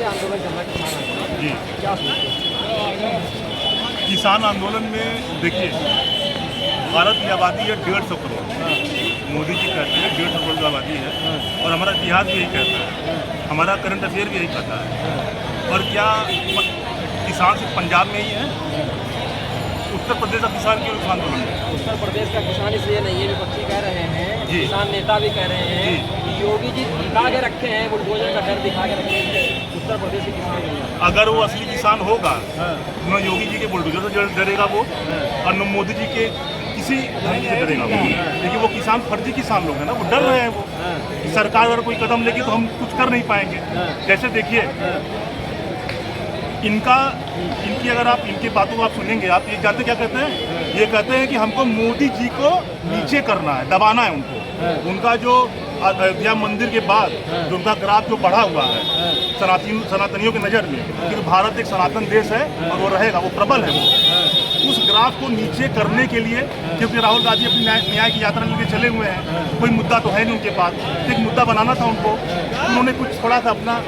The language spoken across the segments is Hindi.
आंदोलन चल रहा है किसान आंदोलन, जी, क्या सोचते हैं? किसान आंदोलन में देखिए, भारत की आबादी है 150 करोड़। मोदी जी कहते हैं 150 करोड़ की आबादी है, और हमारा इतिहास भी यही कहता है, हमारा करंट अफेयर भी यही कहता है। और क्या किसान सिर्फ पंजाब में ही है? उत्तर प्रदेश का किसान क्यों इस आंदोलन में? उत्तर प्रदेश का किसान इसलिए नहीं है, विपक्षी कह रहे हैं, जी। किसान नेता भी कह रहे हैं कि योगी जी दिखा के रखे हैं, बुलडोजर का डर दिखा के रखे हैं, उत्तर प्रदेश के किसान नहीं है। अगर वो असली किसान होगा, न योगी जी के बुलडोजर से डरेगा वो, और न मोदी जी के किसी धमकी से डरेगा वो, क्योंकि वो किसान फर्जी किसान लोग हैं ना, वो डर रहे हैं वो कि सरकार अगर कोई कदम लेगी तो हम कुछ कर नहीं पाएंगे। जैसे देखिए, इनकी अगर आप इनकी बातों को आप सुनेंगे, आप ये जानते क्या कहते हैं? ये कहते हैं कि हमको मोदी जी को नीचे करना है, दबाना है उनको। उनका जो अयोध्या मंदिर के बाद जो उनका ग्राफ जो बढ़ा हुआ है सनातनियों की नज़र में, क्योंकि भारत एक सनातन देश है और वो रहेगा, वो प्रबल है वो, उस ग्राफ को नीचे करने के लिए, क्योंकि राहुल गांधी अपनी न्याय की यात्रा लेके चले हुए हैं, कोई मुद्दा तो है नहीं उनके पास, एक मुद्दा बनाना था उनको, उन्होंने कुछ थोड़ा सा अपना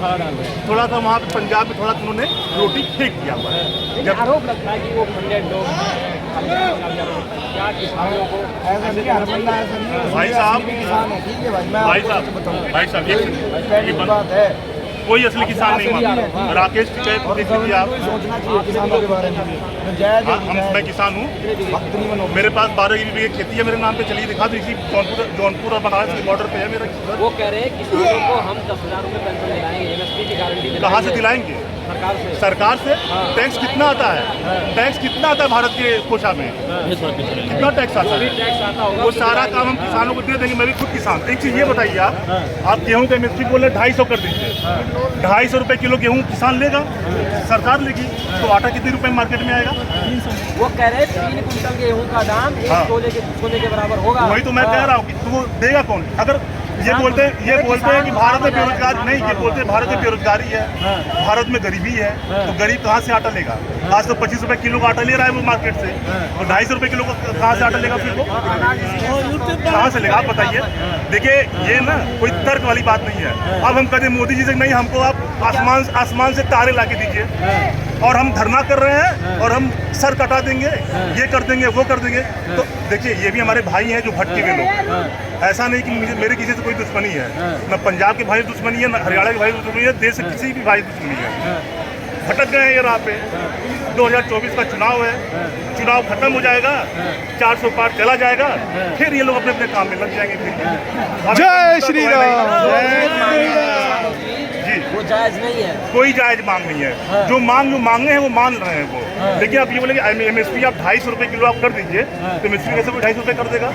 थोड़ा सा वहाँ पे पंजाब में थोड़ा उन्होंने रोटी फेंक दिया हुआ है। जब आरोप लगता है कि वो फंडेड लोग क्या किसानों को भाई साहब एक बात है, कोई असली किसान नहीं मानता। राकेश टिकैत को देखिए आप, मैं किसान हूँ, मेरे पास 12 बीघे खेती है मेरे नाम पे, चलिए दिखा दो, इसी जौनपुर और बनारस के बॉर्डर पे है मेरा। वो कह रहे हैं किसानों को हम 10,000 रुपये पेंशन दिलाएंगे, MSP की गारंटी कहाँ से दिलाएंगे? सरकार से। टैक्स कितना आता है? टैक्स कितना आता है भारत के कोषा में? कितना टैक्स आता है? वो सारा काम हम किसानों को दे देंगे। मैं भी खुद किसान। एक चीज़ ये बताइए, आप गेहूं का MSP बोल रहे 250 कर दीजिए, 250 रुपये किलो गेहूं किसान लेगा, सरकार लेगी, तो आटा कितने रुपए मार्केट में आएगा? वो कह रहे हैं 3 कुंटल गेहूं का दाम 1 तोले के बराबर होगा। वही तो मैं कह रहा हूँ कि तो देगा कौन? अगर ये बोलते हैं कि भारत में बेरोजगारी नहीं, ये बोलते हैं भारत में बेरोजगारी है, भारत में गरीबी है, तो गरीब कहाँ से आटा लेगा? आज तो 25 रुपए किलो का आटा ले रहा है वो मार्केट से, और 250 रुपए किलो का कहाँ से आटा लेगा फिर वो? कहाँ से लेगा आप बताइए? देखिए, ये ना कोई तर्क वाली बात नहीं है। अब हम कहते मोदी जी से नहीं, हमको आप आसमान से तारे ला के दीजिए, और हम धरना कर रहे हैं और हम सर कटा देंगे, ये कर देंगे, वो कर देंगे। तो देखिए, ये भी हमारे भाई हैं जो भटके हुए लोग। ऐसा नहीं कि मेरे किसी से कोई दुश्मनी है, न पंजाब के भाई दुश्मनी है, न हरियाणा के भाई दुश्मनी है, देश से किसी भी भाई दुश्मनी है। भटक गए हैं ये राह पे। 2024 का चुनाव है, चुनाव खत्म हो जाएगा, 400 पार चला जाएगा, फिर ये लोग अपने अपने काम में लग जाएंगे। फिर जय श्री राम। वो जायज नहीं है, कोई जायज मांग नहीं है। जो मांगे हैं वो मान रहे हैं वो। लेकिन आप ये बोले कि MSP आप 250 रुपये किलो आप कर दीजिए, तो MSP कैसे कोई 250 रुपये कर देगा?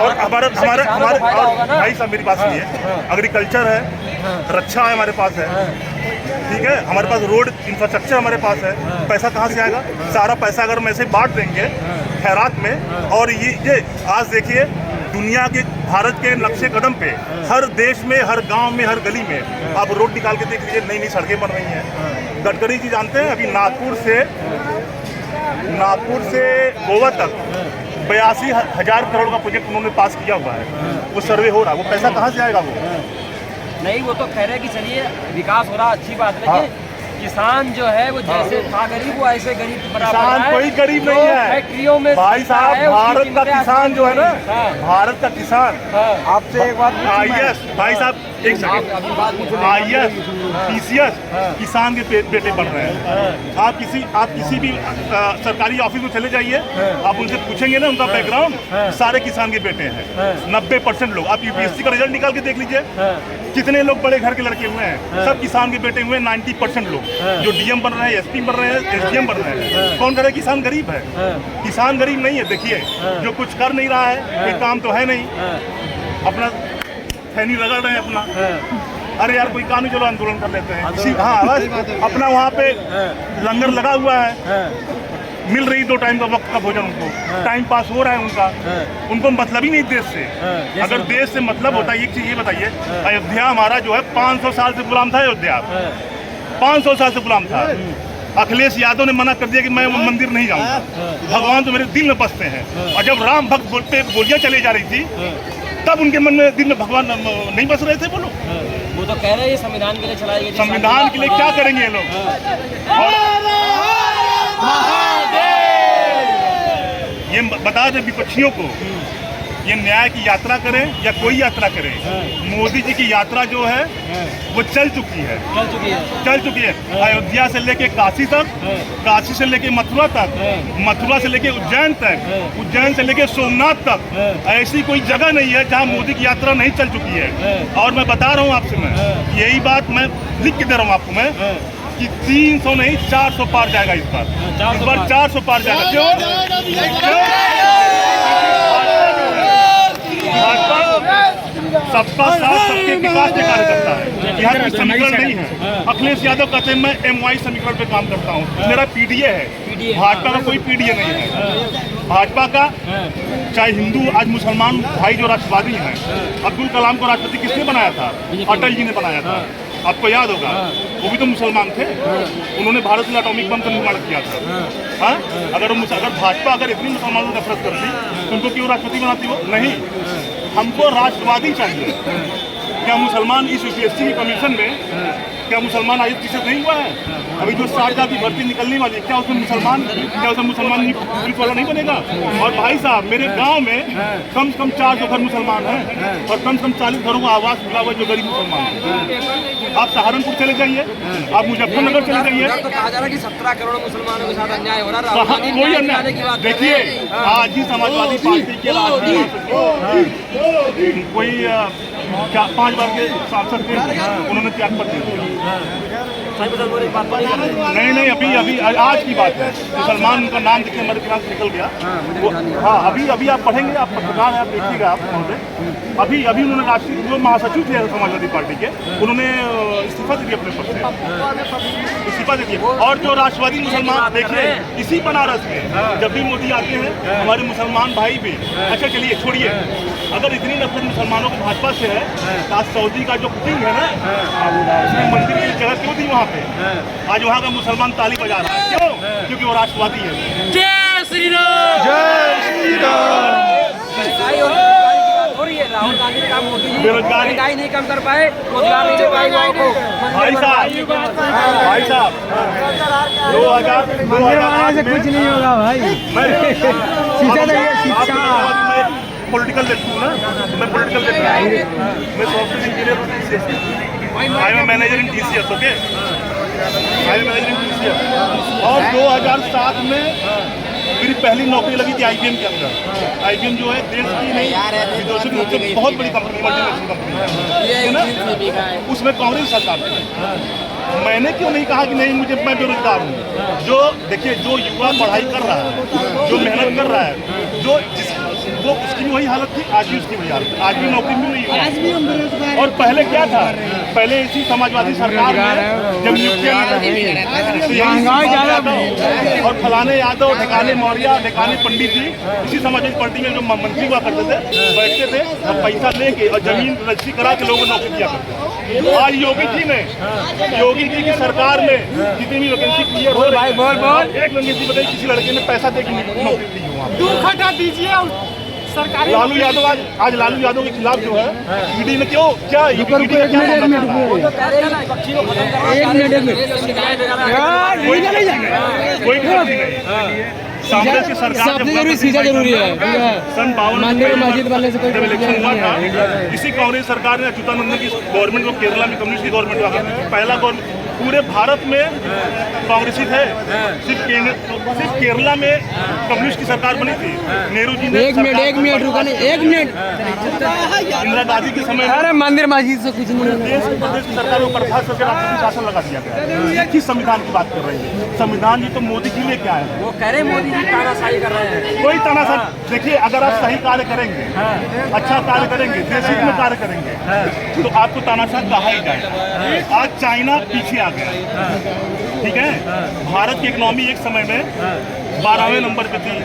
और हमारे भाई साहब, मेरी बात सुनिए, एग्रीकल्चर है, रक्षा है हमारे पास है, ठीक है, हमारे पास रोड इंफ्रास्ट्रक्चर हमारे पास है, पैसा कहाँ से आएगा? सारा पैसा अगर हम ऐसे बांट देंगे खैरात में, और ये आज देखिए, दुनिया के भारत के नक्शे कदम पे हर देश में, हर गांव में, हर गली में आप रोड निकाल के देख लीजिए, नई नई सड़कें बन रही हैं। गडकरी जी जानते हैं, अभी नागपुर से गोवा तक 82,000 करोड़ का प्रोजेक्ट उन्होंने पास किया हुआ है, वो सर्वे हो रहा है, वो पैसा कहाँ से आएगा? वो नहीं, वो तो कह रहे हैं कि चलिए विकास हो रहा, अच्छी बात है, लेकिन किसान जो है वो जैसे था गरीब, वो ऐसे गरीब किसान कोई गरीब नहीं है फैक्ट्रियों में। भाई साहब, भारत का किसान जो है ना, भारत का किसान, आपसे एक बात IAS, भाई साहब एक सेकंड, IAS, PCS किसान के बेटे बन रहे हैं। आप किसी भी सरकारी ऑफिस में चले जाइए, आप उनसे पूछेंगे ना, उनका बैकग्राउंड सारे किसान के बेटे हैं। 90% लोग, आप UPSC का रिजल्ट निकाल के देख लीजिए, कितने लोग बड़े घर के लड़के हुए हैं, सब किसान के बेटे हुए हैं। 90% लोग जो DM बन रहे हैं, SP बन रहे हैं, SDM बन रहे हैं। कौन करे? किसान गरीब है, किसान गरीब नहीं है। देखिए, जो कुछ कर नहीं रहा है, कोई काम तो है नहीं, अपना खैनी रगड़ रहे हैं अपना। अरे यार, कोई काम नहीं, चलो आंदोलन कर लेते हैं। हाँ, बस अपना वहाँ पे लंगर लगा हुआ है, मिल रही 2 टाइम का वक्त का भोजन, उनको टाइम पास हो रहा है उनका, उनको मतलब ही नहीं देश से। अगर देश से मतलब होता है, एक चीज ये बताइए, अयोध्या हमारा जो है 500 साल से गुलाम था। अयोध्या 500 साल से गुलाम था। अखिलेश यादव ने मना कर दिया कि मैं मंदिर नहीं जाऊंगा, भगवान तो मेरे दिल में बसते हैं। और जब राम भक्त पे गोलियां चली जा रही थी, तब उनके मन में, दिल में भगवान नहीं बस रहे थे। बोलो, वो तो कह रहे हैं ये संविधान के लिए चलाई गई थी। संविधान के लिए क्या करेंगे ये लोग? ये बता दें विपक्षियों को, ये न्याय की यात्रा करें या कोई यात्रा करें, मोदी जी की यात्रा जो है वो चल चुकी है। अयोध्या से लेके काशी तक, काशी से लेके मथुरा तक, मथुरा से लेके उज्जैन तक, उज्जैन से लेके सोमनाथ तक ऐसी कोई जगह नहीं है जहां मोदी की यात्रा नहीं चल चुकी है। और मैं बता रहा हूं आपसे, मैं यही बात मैं लिख के दे रहा हूं आपको मैं कि 300 नहीं 400 पार जाएगा इस बार 400 पार जाएगा। क्यों? सबका साथ सबके विकास के कार्य करता है। यहाँ कोई समीकरण नहीं है। अखिलेश यादव कहते हैं मैं MY समीकरण पे काम करता हूँ, मेरा PDA है। भाजपा का कोई PDA नहीं है। भाजपा का चाहे हिंदू आज मुसलमान भाई जो राष्ट्रवादी हैं, अब्दुल कलाम को राष्ट्रपति किसने बनाया था? अटल जी ने बनाया था। आपको याद होगा, वो भी तो मुसलमान थे। उन्होंने भारत में एटॉमिक बम का निर्माण किया था। अगर भाजपा इतनी मुसलमानों को नफरत करती तो उनको क्यों राष्ट्रपति बनाती? वो नहीं, हमको राष्ट्रवादी चाहिए। क्या मुसलमान इस UPSC की कमीशन में क्या मुसलमान आयोग प्रतिशत नहीं हुआ है? अभी जो 60,000 की भर्ती निकलने वाली है, क्या उसमें मुसलमान पुलिस वाला नहीं बनेगा? और भाई साहब, मेरे गांव में कम से कम 400 घर मुसलमान हैं और कम से कम 40 घरों का आवास मिला हुआ जो गरीब मुसलमान है। आप सहारनपुर चले जाइए, आप मुजफ्फरनगर चले जाइए, तो कहा जा रहा है कि 17 करोड़ मुसलमानों के साथ अन्याय हो रहा है। कोई अन्याय देखिए, आज ही समाजवादी पार्टी के कोई 5 बार के सांसद थे, उन्होंने त्यागपत्र दे दिया। नहीं, अभी आज की बात है। मुसलमान उनका नाम देखिए मेरे दिमाग से निकल गया। हाँ, अभी आप पढ़ेंगे, आप पत्रकार हैं, आप देखिएगा आप महोदय। अभी उन्होंने राष्ट्रीय जो महासचिव थे समाजवादी पार्टी के, उन्होंने इस्तीफा दे दिया अपने पद से, इस्तीफा दे दिया। और जो राष्ट्रवादी मुसलमान देखिए, इसी बनारस में जब भी मोदी आते हैं हमारे मुसलमान भाई भी, अच्छा चलिए छोड़िए, अगर इतनी नफरत मुसलमानों को भाजपा से है, आज सऊदी का जो किंग है ना, उसने मंदिर की जगह क्यों दी वहाँ पे? आज वहाँ का मुसलमान ताली बजा रहा है। क्यों? क्योंकि वो राष्ट्रवादी है। जय श्री राम, जय श्री राम। राहुल गांधी ने कहा मोदी जी बेरोजगारी महंगाई नहीं कम कर पाए, रोजगार नहीं दे पाए युवाओं को। भाई साहब 2000 से कुछ नहीं होगा भाई। पॉलिटिकल देखता हूँ ना, मैं पॉलिटिकल देखता हूँ, मैं सॉफ्टवेयर इंजीनियर हूँ TCS, I am manager in TCS, okay, I am manager in TCS। और 2007 में मेरी पहली नौकरी लगी थी IBM के अंदर। IBM जो है देश की नहीं विदेशों में बहुत बड़ी कंपनी, मल्टीनेशनल कंपनी है ना, उसमें कांग्रेस सरकार थी। मैंने क्यों नहीं कहा कि नहीं मुझे, मैं बेरोजगार हूँ? जो देखिए, जो युवा पढ़ाई कर रहा है, जो मेहनत कर रहा है, जो वो उसकी भी वही हालत थी, आज भी उसकी वही हालत है, आज भी नौकरी मिल रही है। और पहले क्या था? पहले इसी समाजवादी सरकार में जब और फलाने यादव, ढकाने मौर्य, ढकाने पंडित जी इसी समाजवादी पार्टी में जो मंत्री हुआ करते थे, बैठते थे और पैसा लेके और जमीन रजिस्ट्री करा के लोगों को नौकरी दिया करते थे। आज योगी जी की सरकार में जितनी भी वैकेंसी क्लियर हो रही है, एक वैकेंसी बताइए किसी लड़के ने पैसा दे के नौकरी दी हो? दूर हटा दीजिए सरकारी। लालू यादव आज लालू यादव के खिलाफ जो है ईडी ने क्यों क्या कोई कांग्रेस की सरकार जरूरी है। सन 52 मस्जिद वाले से जब इलेक्शन हुआ था, इसी कांग्रेस सरकार ने अच्युतानंदन की गवर्नमेंट को केरला में कम्युनिस्ट की गवर्नमेंट हुआ करती थी। पहला गवर्नमेंट पूरे भारत में कांग्रेसी थे, सिर्फ केरला में कम्युनिस्ट की सरकार बनी थी। नेहरू जी ने एक मिनट रुका नहीं, 1 मिनट। इंदिरा गांधी के समय अरे मंदिर मस्जिद से कुछ नहीं। देश की सरकार को बर्खास्त करके राष्ट्रपति शासन लगा दिया गया। किस संविधान की बात कर रहे हैं? संविधान जी तो मोदी जी लेके आए हैं। वो कह रहे मोदी जी तानाशाही कर रहे हैं। कोई तानाशाही देखिए, अगर आप सही कार्य करेंगे, अच्छा कार्य करेंगे, देश हित में कार्य करेंगे, तो आपको तानाशाह कहा ही जाएगा। आज चाइना पीछे आ गया, ठीक है। भारत की इकोनॉमी एक समय में 12वें नंबर पे थी,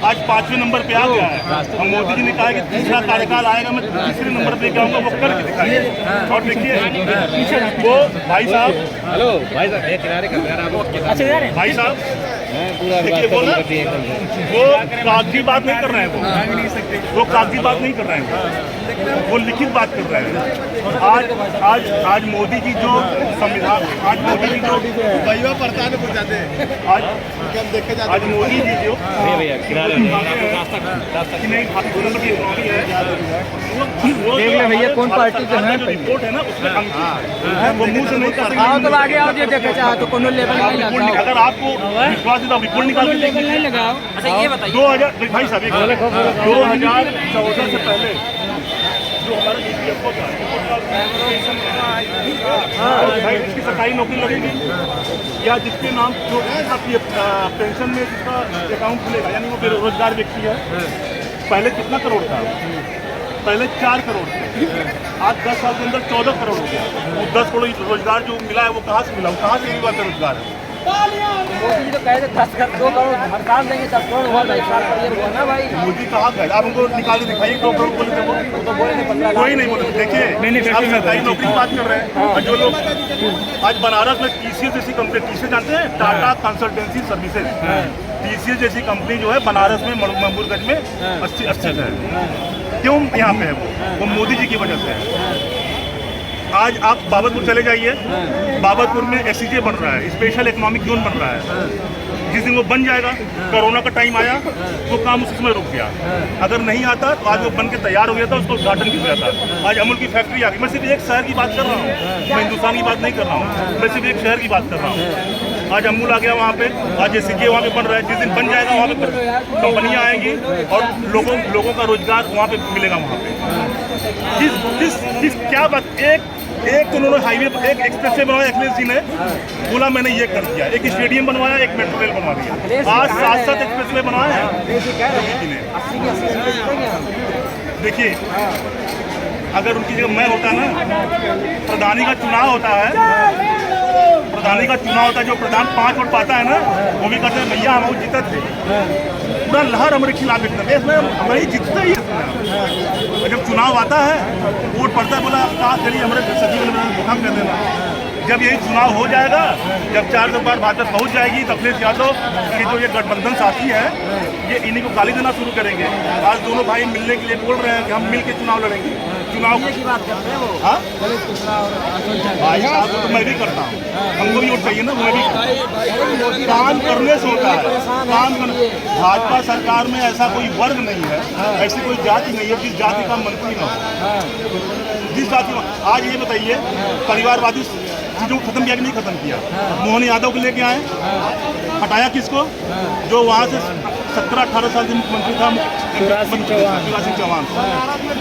आज 5वें नंबर पे आ गया है। और मोदी जी ने कहा कि तीसरा कार्यकाल आएगा, मैं तीसरे नंबर पे आऊंगा, वो करके दिखाइए। और देखिए वो भाई साहब, हेलो भाई साहब, किनारे कर रहे हैं। भाई साहब देखिए वो ना वो कागजी बात नहीं कर रहे हैं, वो कागजी बात नहीं कर रहे हैं, वो लिखित बात कर रहे हैं। आज मोदी जी जो संविधान, आज मोदी जी जो आज मोदी जी जो भैया कौन पार्टी के हैं रिपोर्ट है ना उसमें वो मुंह से नहीं कर आओ तो आगे आओ जो देखे चाहो तो कोनो लेवल नहीं लगाओ। अगर आपको विश्वास है तो रिपोर्ट निकाल के लेवल नहीं लगाओ। अच्छा ये बताइए 2000 भाई साहब 2014 से पहले जो हमारा EPF था भाई जिसकी सरकारी नौकरी लगेगी या जिसके नाम जो पेंशन में जिसका अकाउंट खुलेगा, यानी वो बेरोजगार व्यक्ति है, पहले कितना करोड़ था? पहले 4 करोड़ थे, आज 10 साल के अंदर 14 करोड़ हो गया। वो 10 करोड़ रोजगार जो मिला है वो कहाँ से मिला, वो कहाँ से हुआ बेरोजगार है? मोदी जी तो कहे थे 2 करोड़ हर साल देंगे, 10 करोड़ हुआ था, 1 साल पर हुआ ना भाई। मोदी कहाँ गए? आप उनको निकाल के दिखाइए 2 करोड़ बोले थे वो तो बोले थे 15 कोई नहीं बोले। देखिए आप सरकारी नौकरी की बात कर रहे हैं और जो लोग आज बनारस में TCS जैसी कंपनी, TCS जानते हैं, टाटा कंसल्टेंसी सर्विसेज, TCS जैसी कंपनी जो है बनारस में महमूदगंज में स्थित है। क्यों यहाँ पे है? वो मोदी जी की वजह से है। आज आप बाबतपुर चले जाइए, बाबतपुर में SEZ बन रहा है, स्पेशल इकोनॉमिक जोन बन रहा है। जिस दिन वो बन जाएगा, कोरोना का टाइम आया, वो काम उस समय रुक गया। अगर नहीं आता तो आज वो बन के तैयार हो गया था, उसको उद्घाटन भी हुआ था। आज अमूल की फैक्ट्री आ गई। मैं सिर्फ एक शहर की बात कर रहा हूँ, मैं हिंदुस्तान की बात नहीं कर रहा हूँ, मैं सिर्फ एक शहर की बात कर रहा हूँ। आज अमूल आ गया वहाँ पे, आज SEZ वहाँ पे बन रहा है। जिस दिन बन जाएगा वहाँ पे कंपनियाँ आएंगी और लोगों का रोजगार वहाँ पे मिलेगा। वहाँ पे किस क्या बात, एक तो उन्होंने हाईवे पर एक एक्सप्रेसवे बनवाया, अखिलेश जी ने बोला मैंने ये कर दिया, एक स्टेडियम बनवाया, एक मेट्रो रेल बनवा दिया। आज 7 एक्सप्रेसवे बनवाया है योगी जी ने। देखिए अगर उनकी जगह मैं होता ना, प्रधानी का चुनाव होता है, प्रधानी का चुनाव होता है, जो प्रधान 5 वोट पाता है ना, वो भी कहते हैं भैया हम जीते थे, पूरा लहर हमारे खिलाफ एकदम हमारी जीतते ही। जब चुनाव आता है, वोट पड़ता है, बोला कहा चलिए हमारे सचिव खत्म कर देना। जब यही चुनाव हो जाएगा, जब 4 बार भाजपा पहुंच जाएगी, तो अखिलेश यादव के जो ये गठबंधन साथी है, ये इन्हीं को गाली देना शुरू करेंगे। आज दोनों भाई मिलने के लिए बोल रहे हैं कि हम मिल के चुनाव लड़ेंगे। चुनाव की बात करते हैं वो, हाँ भाई साहब तो मैं भी करता हूँ, हमको भी वोट चाहिए ना, मैं भी काम करने से होता है। काम करने, भाजपा सरकार में ऐसा कोई वर्ग नहीं है, ऐसी कोई जाति नहीं है जिस जाति का मंत्री ना हो, जिस जाति में। आज ये बताइए परिवारवादी चीजों को खत्म किया कि नहीं खत्म किया? मोहन यादव को लेके आए, हटाया किसको? जो वहाँ से 17-18 साल से मुख्यमंत्री था, शिवराज सिंह चौहान।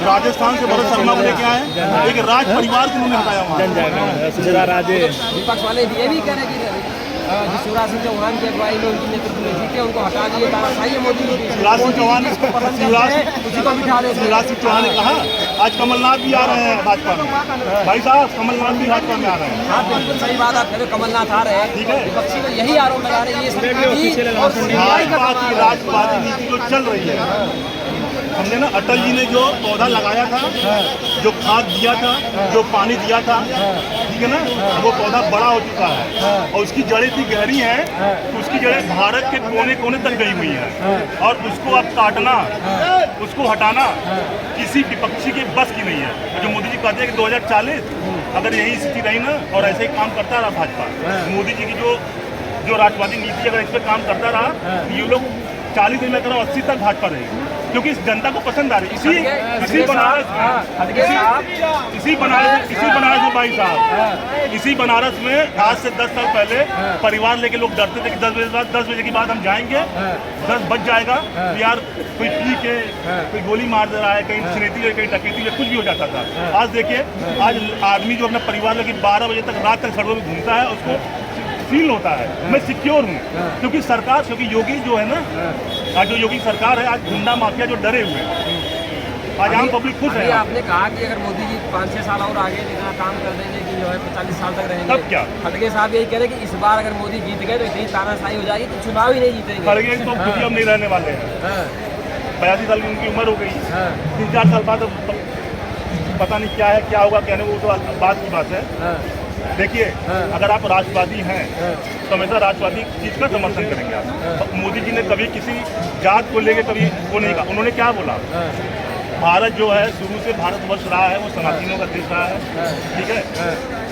राजस्थान से भरत शर्मा को लेके आए, एक राज परिवार को उन्होंने हटाया वहाँ। विपक्ष वाले ये भी कह रहे कि शिवराज सिंह चौहान की अगुवाई में उनकी नेतृत्व में जीते, उनको हटा दिए। तानाशाही मोदी जी, शिवराज सिंह चौहान उसी को बिठा दे। शिवराज सिंह चौहान ने कहा आज कमलनाथ भी आ रहे हैं भाजपा में। भाई साहब कमलनाथ भी भाजपा में आ रहे हैं। हाँ बिल्कुल सही बात, आप कह रहे हो कमलनाथ आ रहे हैं, ठीक है। विपक्षी को यही आरोप लगा रहे हैं, ये सब राष्ट्रवादी नीति जो चल रही है, हमने ना अटल जी ने जो पौधा लगाया था, जो खाद दिया था, जो पानी दिया था, ठीक है ना, वो पौधा बड़ा हो चुका है और उसकी जड़ें इतनी गहरी हैं कि उसकी जड़ें भारत के कोने कोने तक गई हुई हैं और उसको अब काटना, उसको हटाना किसी विपक्षी के बस की नहीं है। जो मोदी जी कहते हैं कि 2040 अगर यही स्थिति रही ना और ऐसे ही काम करता रहा भाजपा, मोदी जी की जो राष्ट्रवादी नीति अगर इस पर काम करता रहा, ये लोग 40 दिन में करो 80 तक भाजपा रहेगी, क्योंकि इस जनता को पसंद आ रही है। इसी बनारस में भाई साहब, इसी बनारस में आज से 10 साल पहले परिवार लेके लोग डरते थे कि 10 बजे के बाद हम जाएंगे, 10 बज जाएगा तो यार कोई पी के कोई गोली मार दे रहा है, कहीं छिनैती है, कहीं डकैती है, कुछ भी हो जाता था। आज देखिए, आज आदमी जो अपना परिवार लेके 12 बजे तक रात तक सड़कों में घूमता है, उसको फील होता है मैं सिक्योर हूँ, क्योंकि सरकार, क्योंकि योगी जो है ना, आज जो योगी सरकार है, आज गुंडा माफिया जो डरे हुए हैं, आज आम पब्लिक खुश है। आपने कहा कि अगर मोदी जी 5-6 साल और आगे इतना काम कर देंगे कि जो है 40 साल तक रहेंगे, तब क्या? खड़गे साहब यही कह रहे कि इस बार अगर मोदी जीत गए तो इतनी तानाशाही हो जाएगी कि चुनाव ही नहीं जीतेंगे। खड़गे तो खुद ही अब नहीं रहने वाले हैं, 82 साल की उनकी उम्र हो गई, 3-4 साल बाद पता नहीं क्या है क्या होगा, कहने वो तो बात की बात है। देखिए, अगर आप राष्ट्रवादी हैं तो हमेशा राष्ट्रवादी चीज का समर्थन करेंगे आप। मोदी जी ने कभी किसी जात को लेके कभी वो नहीं कहा। उन्होंने क्या बोला, भारत जो है शुरू से भारतवर्ष रहा है वो सनातनियों का देश रहा है, ठीक है।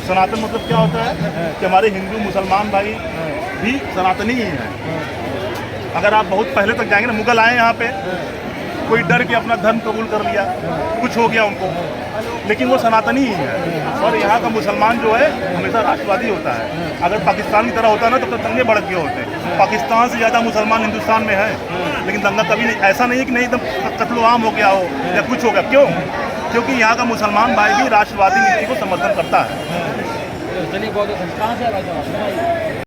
सनातन मतलब क्या होता है कि हमारे हिंदू मुसलमान भाई भी सनातनी ही हैं। अगर आप बहुत पहले तक जाएंगे ना, मुगल आए यहाँ पे, कोई डर के अपना धर्म कबूल कर लिया, कुछ हो गया उनको, लेकिन वो सनातनी ही है। और यहाँ का मुसलमान जो है हमेशा राष्ट्रवादी होता है। अगर पाकिस्तान की तरह होता ना तो दंगे भड़क गए होते। पाकिस्तान से ज़्यादा मुसलमान हिंदुस्तान में है, लेकिन दंगा कभी नहीं, ऐसा नहीं कि नहीं एकदम कत्लो आम हो गया हो या कुछ हो गया। क्यों? क्योंकि यहाँ का मुसलमान भाई भी राष्ट्रवादी नीति को समर्थन करता है। चलिए बहुत कहाँ से